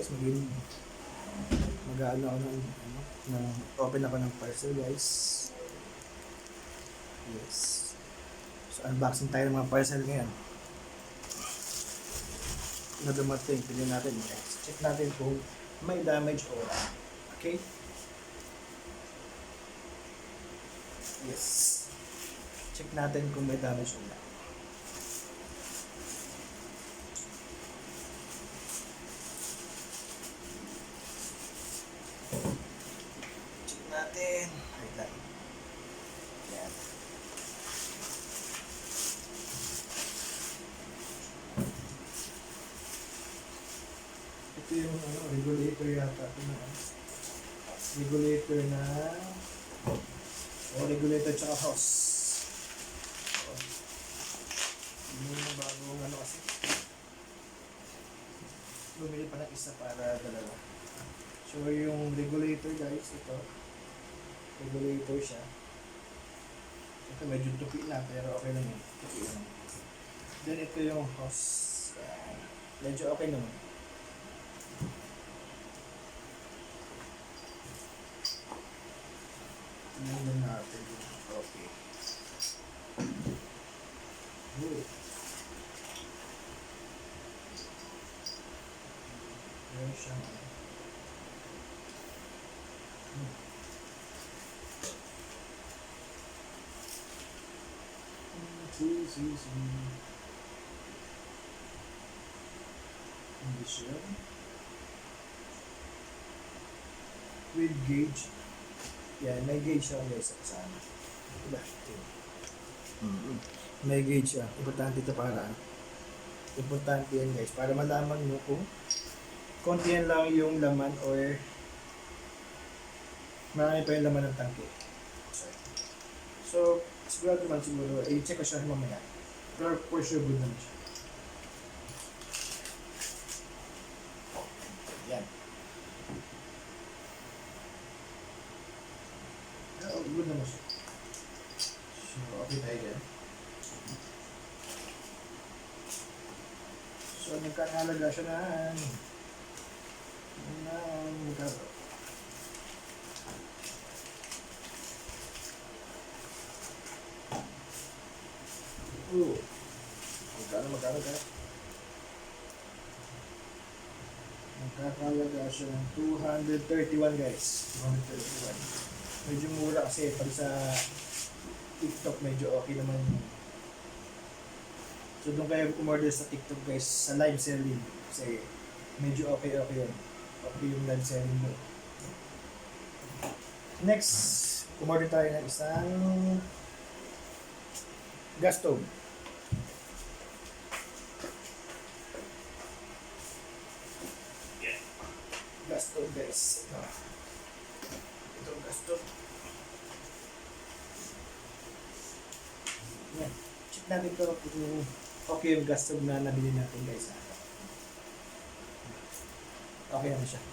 guys, mag-ano ako ng open ako ng parcel guys. Yes. So unboxing tayo ng mga parcel ngayon na dumating. Tignan natin guys. Check natin kung may damage o wala. Okay? Yes. Check natin kung may damage o wala. Check natin. Wait lang. Yan. Ito yung regulator yata. Regulator na regulator tsaka hose. Yun yung bagong kasi. Bumili pa ng isa para dalawa. So yung regulator guys, ito. Regulator siya. Ito medyo tupi na pero okay lang yun. Tupi lang. Then ito yung hose. Medyo okay naman. Tingnan natin yung okay. Good. Meron siyang condition with gauge. Yan, may gauge siya guys sa kasama. Diba? May gauge siya. Importante ito importante yan guys. Para malaman mo kung konti yan lang yung laman or marami pa yung laman ng tangke. So, sigurado naman siguro, i-check ko siya mamaya. Pero for sure good naman siya. Yan. Good naman siya. So, okay tayo dyan. So, nagkakalaga siya magkano ka? Nagkakalaga siya ng 231 guys. 231. Medyo mura kasi pag sa TikTok medyo okay naman yun. So doon kayo umorder sa TikTok guys, sa live selling. Kasi medyo okay yun. Okay yung live selling mo. Next, umorder tayo ng isang gas stove. Gas stove guys. Ito gas stove. Yan. Check natin ito kung okay yung gas stove na nabili natin guys. Okay na siya.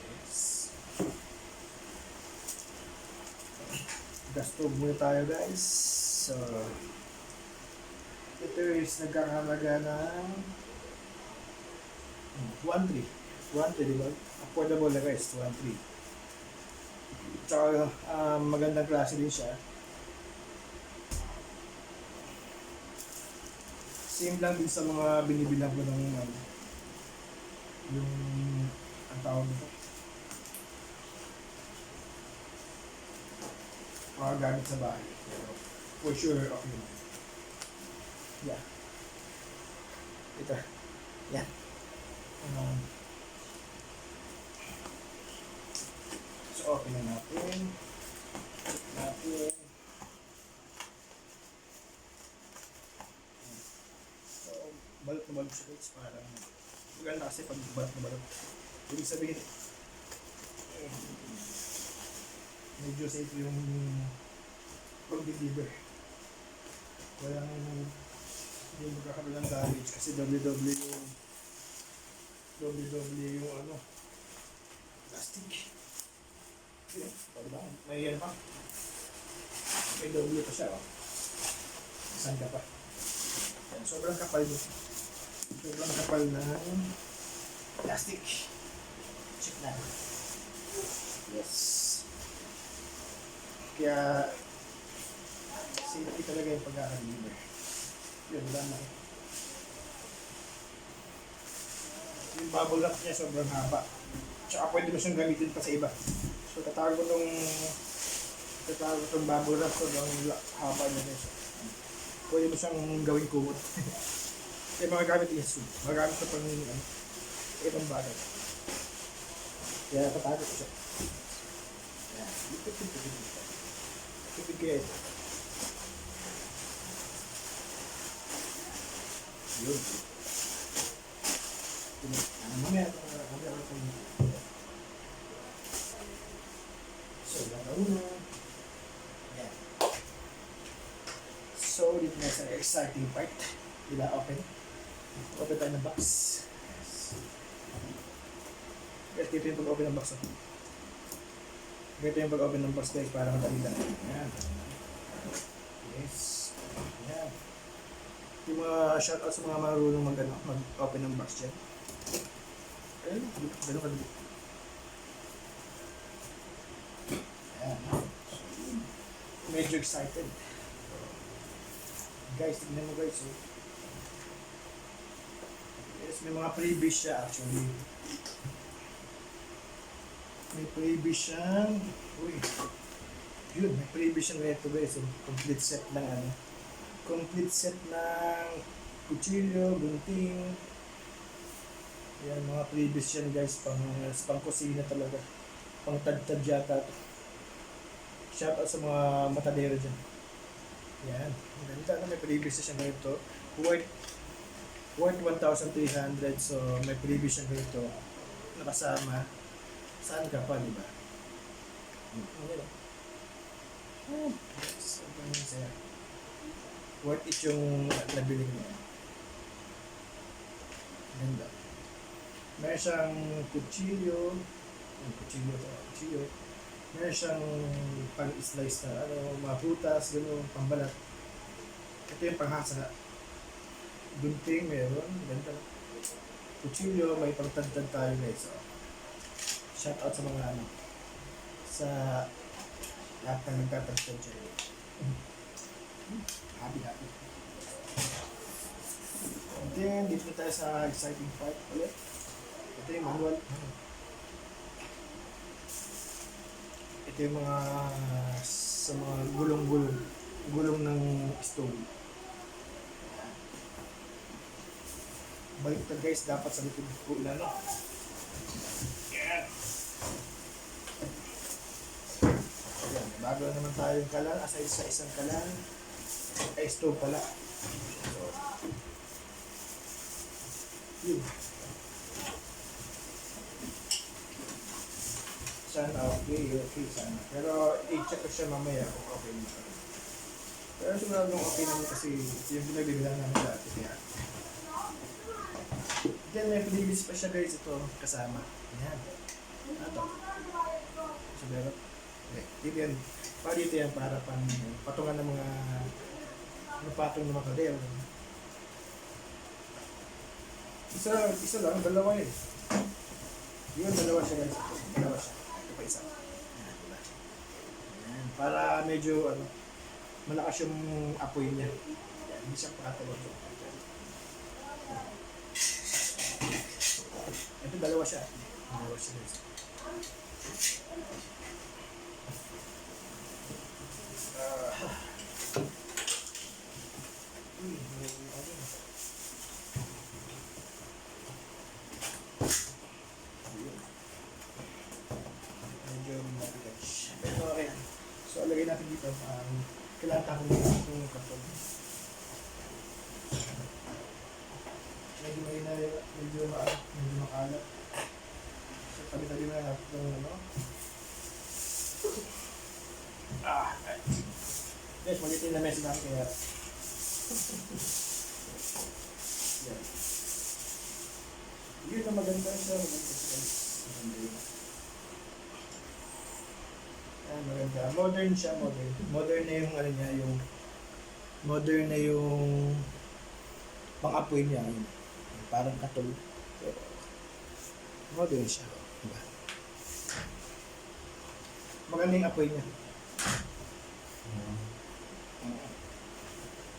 Yes. Gas stove muna tayo guys. So, ito is nagkakalaga ng 1.3, diba? Affordable na guys, 1.3. Tsaka magandang klase din siya. Same lang din sa mga binibilang ko ng yung ang tawag nito. Mga gamit sa bahay. Pero for sure, okay. Yeah. Ito. Yan. So, open na natin. Check natin. So, balot na balot siya guys. Parang maganda kasi pag balot na balot. Ibig sabihin, medyo safe yung pag-deliver. Walang hindi magkakaroon ng damage kasi doble-doble yung plastic. Yun, diba? May yan pa. May doble pa siya, Isang ka pa. Yan, sobrang kapal na Plastic. Check na. Yes. Kaya, safety talaga yung pagkaka-deliver. Yun lang na. Yung bubble wrap niya sobrang haba. Tsaka pwede mo siyang gamitin pa sa iba. So tatago tong bubble wrap sobrang haba niya guys. Pwede mo siyang gawing kumot. Kaya mga gamit niya suit. Mga gamit sa pang ibang bagay. Kaya tatago ko siya. Yan. Tipid kaya ito. Yun. Mamaya ito so, lalauna. Yan. So, dito na sa exciting part. Diba, open? Open tayo ng box. Guys, dito yung pag-open ng box. Dito yung pag-open ng box guys, para madali lang. Yan. Yes. Yan. Yung mga shoutout sa mga marunong mag-open ng box dyan. Ayun, gano'n ka dito. Ayan. Medyo excited. Guys, tignan mo guys. Oh. Yes, may mga freebies siya actually. May freebies siyang... Uy. Yun, may freebies siyang ganito guys. Oh. Complete set ng ano. Complete set ng kutsilyo, gunting. Yan, mga freebies yan guys, pang kusina talaga. Pang tad-tad yata. Shoutout sa mga matadero dyan. Yan. Ganda na may freebies siya ganito. Worth 1,300. So may freebies siya ganito. Nakasama. Saan ka pa, di ba? Sobrang saya. Worth it yung nabili mo. Ganda. Meron siyang kutsilyo. Kutsilyo. Meron siyang pang-slice na mga prutas, gano'n, pambalat. Ito yung panghasa. Gunting meron. Ganda. Kutsilyo, may pangtad-tad tayo guys. So, shout out sa mga sa lahat na nagtatagtad dyan. Happy. And then, dito tayo sa exciting part ulit. Ito yung manual. Ito yung mga sa mga gulong ng stove. Baliktad guys, dapat sa likod po na no. Yan. Yan, bago naman tayong kalan, aside sa isang kalan, ay stove pala. So, yun. Sana okay sana. Pero i-check ko siya mamaya kung okay na. Pero siguradong okay naman kasi yung pinagbibilang namin dati. Kaya. Then may freebies pa siya guys ito kasama. Ayan. Ito. Siguro. Okay. Dito yan. Para dito yan para patungan ng mga napatong ng mga kadero. Isa lang, dalawa eh. Yun, dalawa siya guys. Dalawa siya. Ito pa isa. Ayan. Para medyo malakas yung apoy niya. Ayan. Hindi siya patawag. Ito dalawa siya. Dalawa siya guys. Medyo mabigat. Pero okay. So alagay natin dito. Kailangan tapong dito yung karton. Medyo makalat. So tabi-tabi na natin itong yes, malitin na message namin kaya yan. Yun na maganda siya. Maganda. Modern siya, modern. Modern na yung niya, yung modern na yung pang-apoy niya. Parang katol. O, din siya. Diba? Maganda yung apoy niya.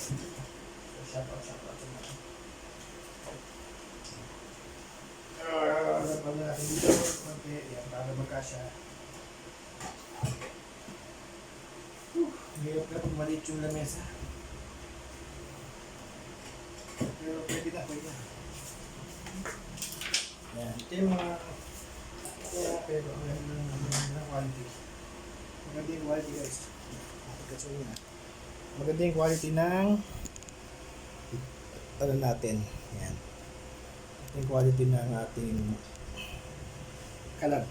So, shout out sa mga. Pag natin dito, konti, yan, para magkasya. Hirap na pag maliit yung lamesa. Pero pwede na, pwede na. Yan, ito yung mga pero ang quality. Maganda yung quality guys. Maganda yung quality ng ano natin. Yan. Ito yung quality ng ating kalan.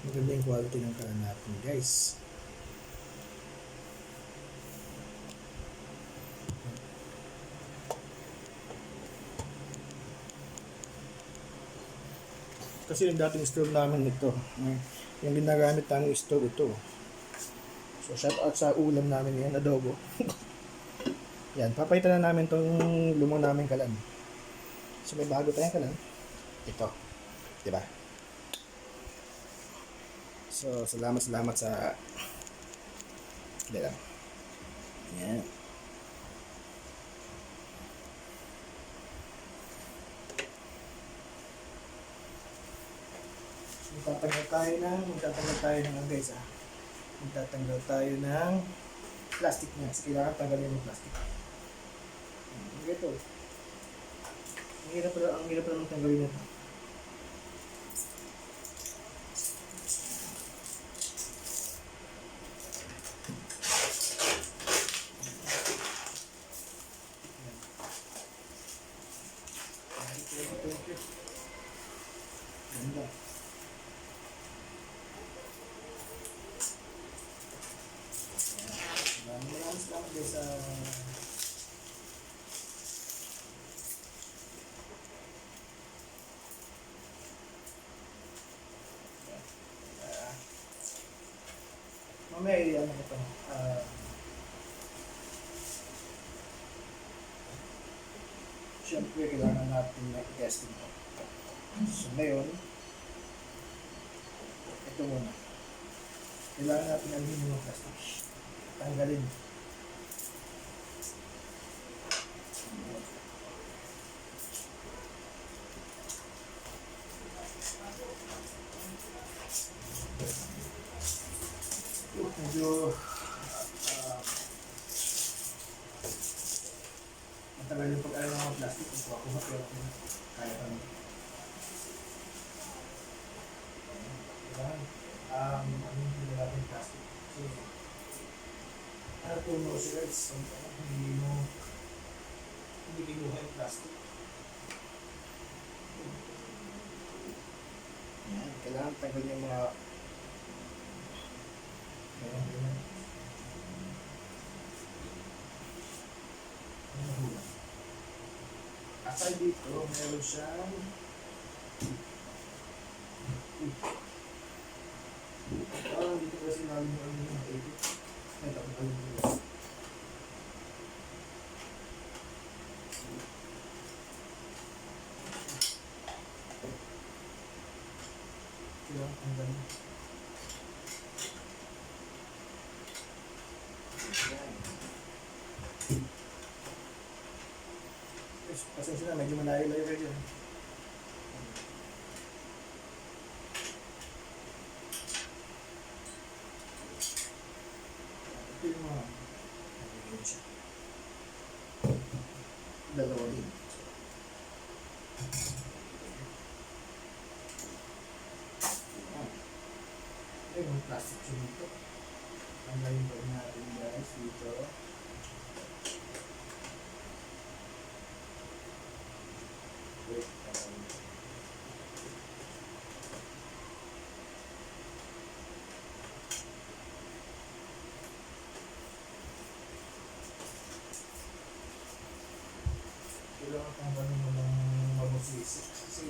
Maganda yung quality ng kalan natin guys. Kasi yung dating stove namin ito, yung ginagamit namin stove ito. So shout out sa ulam namin yan, adobo. Yan, papalitan na namin tong lumang namin kalan. So may bago tayong kalan. Ito, di ba? So salamat sa dito. Yan. Magtatanggal tayo ng guys magtatanggal tayo ng plastic niya. Kasi kailangan tanggalin yung plastic. Ito. Ang hirap naman tanggalin ito. Ganda. Maraming salamat guys sa mamaya ano ito siyempre kailangan natin na i-testing ito. So ngayon ito muna kailangan natin alhin yung plastic, tanggalin. Medyo matagal yung pag-alam ng mga plastic kung kuha pero kaya pa naman. Kailangan ano yung natin plastic. So, puno sila hindi kinuha yung plastic. Yan, kailangan tagal yung mga aside dito, meron siyang parang dito kasi namin yung mga edit. Ito, kailangan tanggalin. Pasensya na, medyo malayo-layo kayo dyan. Ito yung mga nagiging siya. Dalawa din. Ito yung plastic siya dito. Tanggalin pa natin guys dito. Kailangan tanggalin mo ng mabusisi. Kasi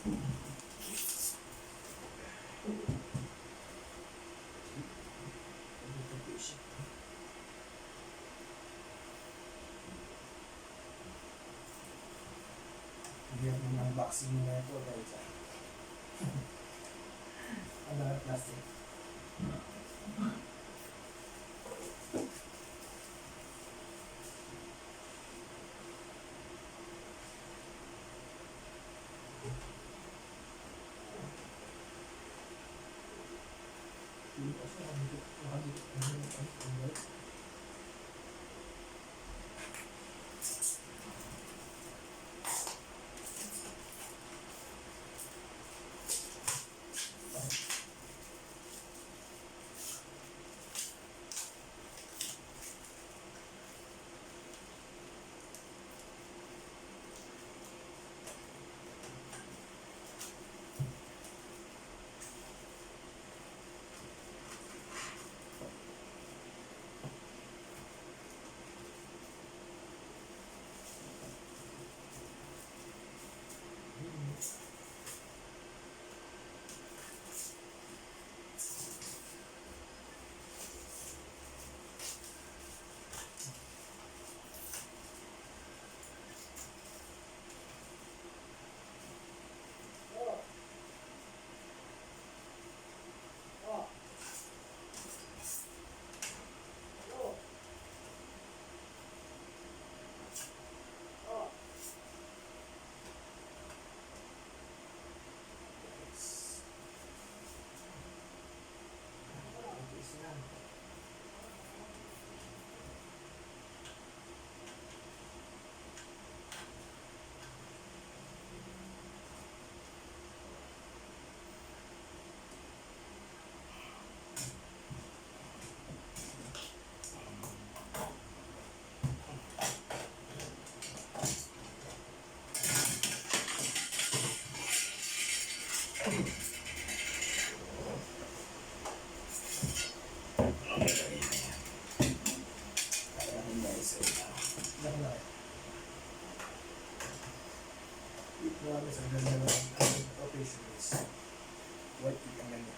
Hirap ng unboxing na ito dahil sa ang lahat plastic. Hindi kasi nakadikit. Promise ang ganda ng operation is what it ang ganda.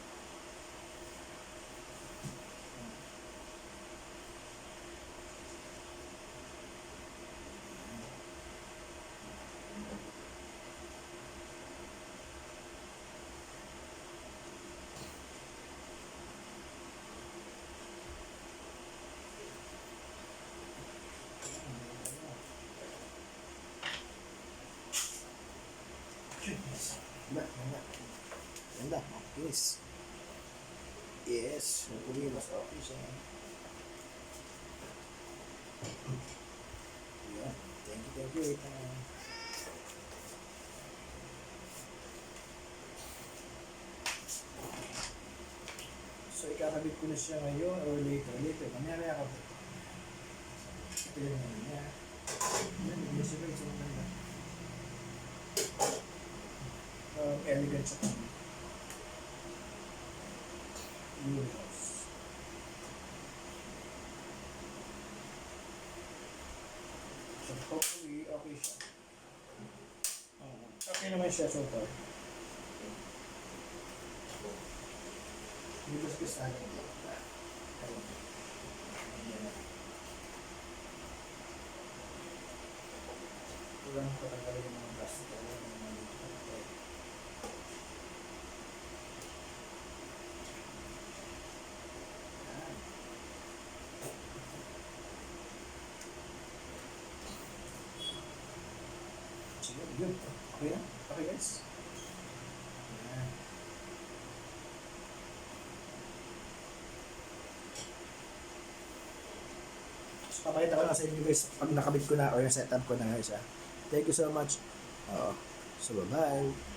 Ganda. Yes. Yes. Hopefully, mas okay siya. Yeah. Thank you. So, ikakabit ko na siya ngayon or later. Mamaya ka po. Ito yung niya. Yan, hindi siya guys. Elegant siya. Universe. So, hopefully, okay siya. Okay naman siya so far. Hindi gusto sa akin. Kurang patagal yung mga plastic. Sige, yun. Okay na? Okay guys? Ayan. So, papakita ko lang sa inyo guys pag nakabit ko na or set up ko na guys. Thank you so much. So, bye-bye.